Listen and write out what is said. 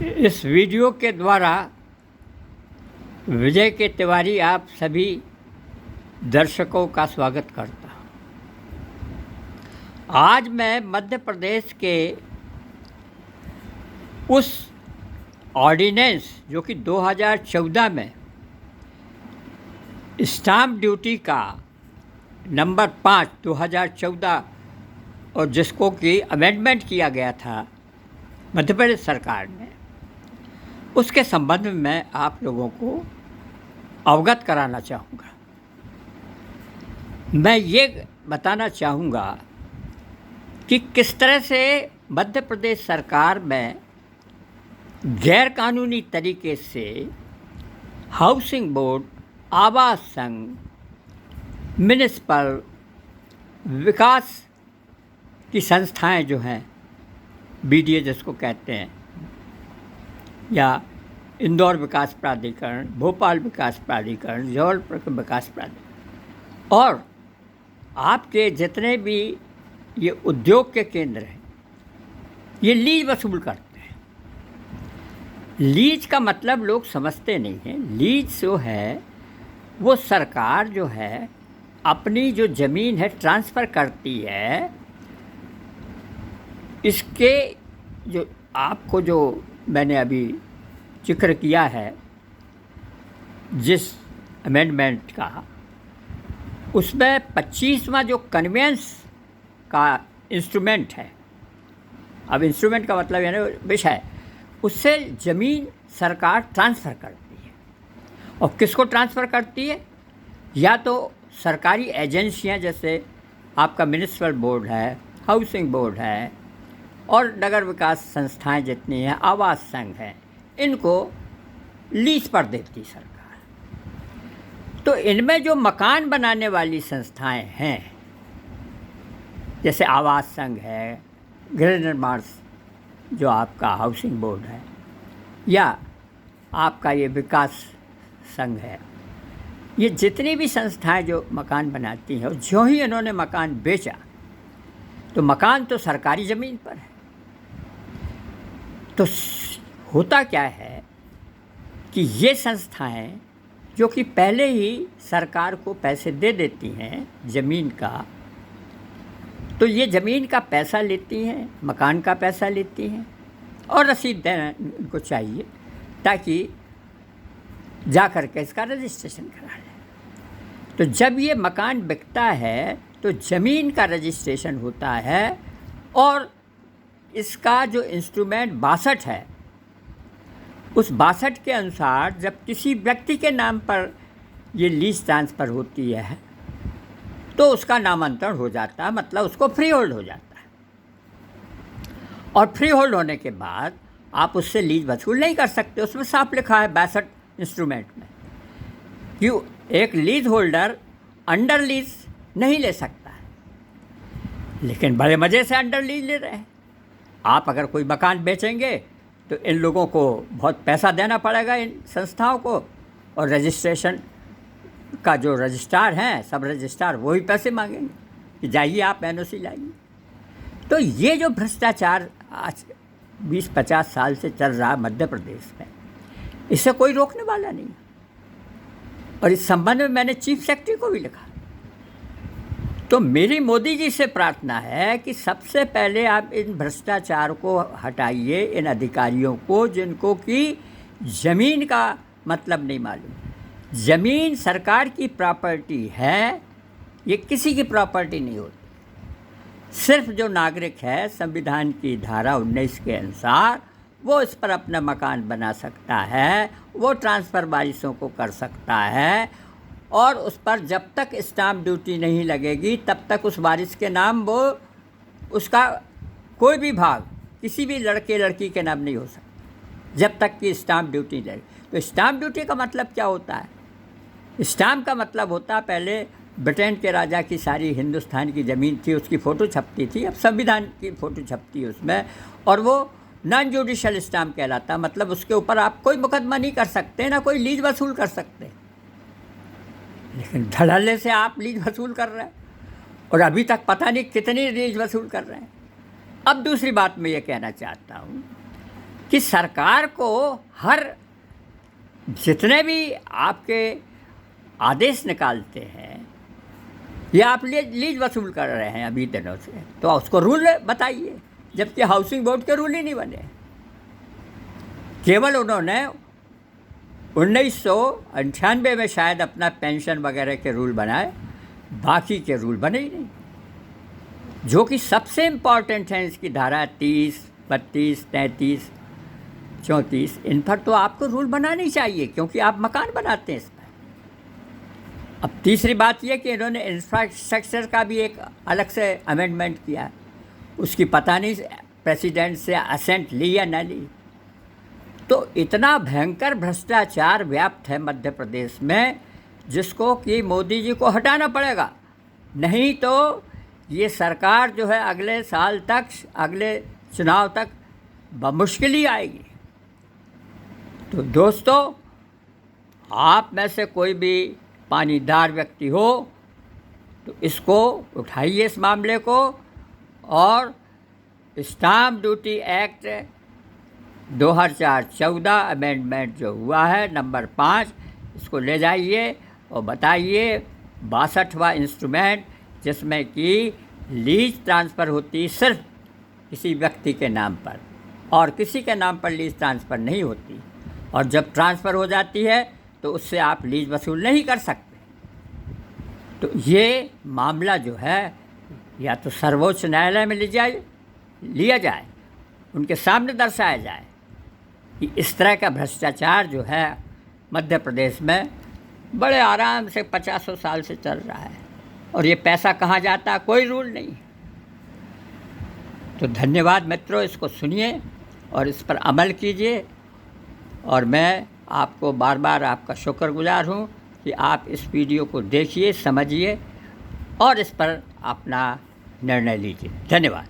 इस वीडियो के द्वारा विजय के तिवारी आप सभी दर्शकों का स्वागत करता हूँ। आज मैं मध्य प्रदेश के उस ऑर्डिनेंस जो कि 2014 में स्टाम्प ड्यूटी का नंबर 5 2014 और जिसको कि अमेंडमेंट किया गया था मध्य प्रदेश सरकार ने, उसके संबंध में मैं आप लोगों को अवगत कराना चाहूँगा। मैं ये बताना चाहूँगा कि किस तरह से मध्य प्रदेश सरकार में गैर कानूनी तरीके से हाउसिंग बोर्ड, आवास संघ, म्युनिसिपल विकास की संस्थाएं जो हैं, बीडीए जिसको कहते हैं, या इंदौर विकास प्राधिकरण, भोपाल विकास प्राधिकरण, जबलपुर विकास प्राधिकरण और आपके जितने भी ये उद्योग के केंद्र हैं, ये लीज वसूल करते हैं। लीज का मतलब लोग समझते नहीं हैं। लीज जो है वो सरकार जो है अपनी जो ज़मीन है ट्रांसफ़र करती है। इसके जो आपको जो मैंने अभी जिक्र किया है जिस अमेंडमेंट का, उसमें 25वां जो कन्वेंस का इंस्ट्रूमेंट है, अब इंस्ट्रूमेंट का मतलब यानी विषय, उससे ज़मीन सरकार ट्रांसफ़र करती है। और किसको ट्रांसफ़र करती है? या तो सरकारी एजेंसियां जैसे आपका म्युनिसिपल बोर्ड है, हाउसिंग बोर्ड है और नगर विकास संस्थाएं जितनी हैं, आवास संघ हैं, इनको लीज पर देती सरकार। तो इनमें जो मकान बनाने वाली संस्थाएं हैं, जैसे आवास संघ है, गृह निर्माण जो आपका हाउसिंग बोर्ड है, या आपका ये विकास संघ है, ये जितनी भी संस्थाएं जो मकान बनाती हैं, जो ही इन्होंने मकान बेचा तो मकान तो सरकारी ज़मीन पर है। तो होता क्या है कि ये संस्थाएं जो कि पहले ही सरकार को पैसे दे देती हैं ज़मीन का, तो ये ज़मीन का पैसा लेती हैं, मकान का पैसा लेती हैं और रसीद देना इनको चाहिए ताकि जा कर के इसका रजिस्ट्रेशन करा लें। तो जब ये मकान बिकता है तो ज़मीन का रजिस्ट्रेशन होता है और इसका जो इंस्ट्रूमेंट 62 है, उस 62 के अनुसार जब किसी व्यक्ति के नाम पर ये लीज ट्रांसफ़र होती है तो उसका नामांतरण हो जाता है, मतलब उसको फ्री होल्ड हो जाता है। और फ्री होल्ड होने के बाद आप उससे लीज वसूल नहीं कर सकते। उसमें साफ लिखा है 62 इंस्ट्रूमेंट में कि एक लीज होल्डर अंडर लीज नहीं ले सकता है, लेकिन बड़े मज़े से अंडर लीज ले रहे हैं। आप अगर कोई मकान बेचेंगे तो इन लोगों को बहुत पैसा देना पड़ेगा, इन संस्थाओं को, और रजिस्ट्रेशन का जो रजिस्ट्रार हैं, सब रजिस्ट्रार वही पैसे मांगेंगे कि जाइए आप एनओसी लाइए। तो ये जो भ्रष्टाचार आज 20-50 साल से चल रहा मध्य प्रदेश में, इसे कोई रोकने वाला नहीं। और इस संबंध में मैंने चीफ सेक्रेटरी को भी लिखा। तो मेरी मोदी जी से प्रार्थना है कि सबसे पहले आप इन भ्रष्टाचार को हटाइए, इन अधिकारियों को जिनको कि ज़मीन का मतलब नहीं मालूम। ज़मीन सरकार की प्रॉपर्टी है, ये किसी की प्रॉपर्टी नहीं होती। सिर्फ जो नागरिक है संविधान की धारा 19 के अनुसार वो इस पर अपना मकान बना सकता है, वो ट्रांसफ़र वारिसों को कर सकता है, और उस पर जब तक स्टाम्प ड्यूटी नहीं लगेगी तब तक उस वारिस के नाम वो उसका कोई भी भाग किसी भी लड़के लड़की के नाम नहीं हो सकता जब तक कि स्टाम्प ड्यूटी लगे। तो स्टाम्प ड्यूटी का मतलब क्या होता है? स्टाम्प का मतलब होता है, पहले ब्रिटेन के राजा की सारी हिंदुस्तान की ज़मीन थी, उसकी फ़ोटो छपती थी, अब संविधान की फ़ोटो छपती है उसमें, और वो नॉन जुडिशल स्टाम्प कहलाता, मतलब उसके ऊपर आप कोई मुकदमा नहीं कर सकते, ना कोई लीज वसूल कर सकते। लेकिन धड़ल्ले से आप लीज वसूल कर रहे हैं और अभी तक पता नहीं कितनी लीज वसूल कर रहे हैं। अब दूसरी बात मैं ये कहना चाहता हूँ कि सरकार को हर जितने भी आपके आदेश निकालते हैं या आप लीज वसूल कर रहे हैं अभी दिनों से, तो उसको रूल बताइए, जबकि हाउसिंग बोर्ड के रूल ही नहीं बने। केवल उन्होंने 1998 में शायद अपना पेंशन वगैरह के रूल बनाए, बाकी के रूल बने ही नहीं, जो कि सबसे इम्पॉर्टेंट हैं। इसकी धारा 30, 32, 33, 34, इन पर तो आपको रूल बनाने चाहिए, क्योंकि आप मकान बनाते हैं इस पर। अब तीसरी बात यह कि इन्होंने इंफ्रास्ट्रक्चर का भी एक अलग से अमेंडमेंट किया है, उसकी पता नहीं प्रेसिडेंट से असेंट ली या न ली। तो इतना भयंकर भ्रष्टाचार व्याप्त है मध्य प्रदेश में, जिसको कि मोदी जी को हटाना पड़ेगा, नहीं तो ये सरकार जो है अगले साल तक, अगले चुनाव तक बमुश्किल ही आएगी। तो दोस्तों, आप में से कोई भी पानीदार व्यक्ति हो तो इसको उठाइए, इस मामले को, और स्टाम्प ड्यूटी एक्ट 2014 अमेंडमेंट जो हुआ है नंबर 5, इसको ले जाइए और बताइए 62वां इंस्ट्रूमेंट, जिसमें कि लीज ट्रांसफ़र होती सिर्फ किसी व्यक्ति के नाम पर, और किसी के नाम पर लीज ट्रांसफ़र नहीं होती, और जब ट्रांसफ़र हो जाती है तो उससे आप लीज वसूल नहीं कर सकते। तो ये मामला जो है या तो सर्वोच्च न्यायालय में लिया जाए, उनके सामने दर्शाया जाए कि इस तरह का भ्रष्टाचार जो है मध्य प्रदेश में बड़े आराम से 50 साल से चल रहा है, और ये पैसा कहाँ जाता है कोई रूल नहीं। तो धन्यवाद मित्रों, इसको सुनिए और इस पर अमल कीजिए, और मैं आपको बार बार आपका शुक्रगुजार हूँ कि आप इस वीडियो को देखिए, समझिए और इस पर अपना निर्णय लीजिए। धन्यवाद।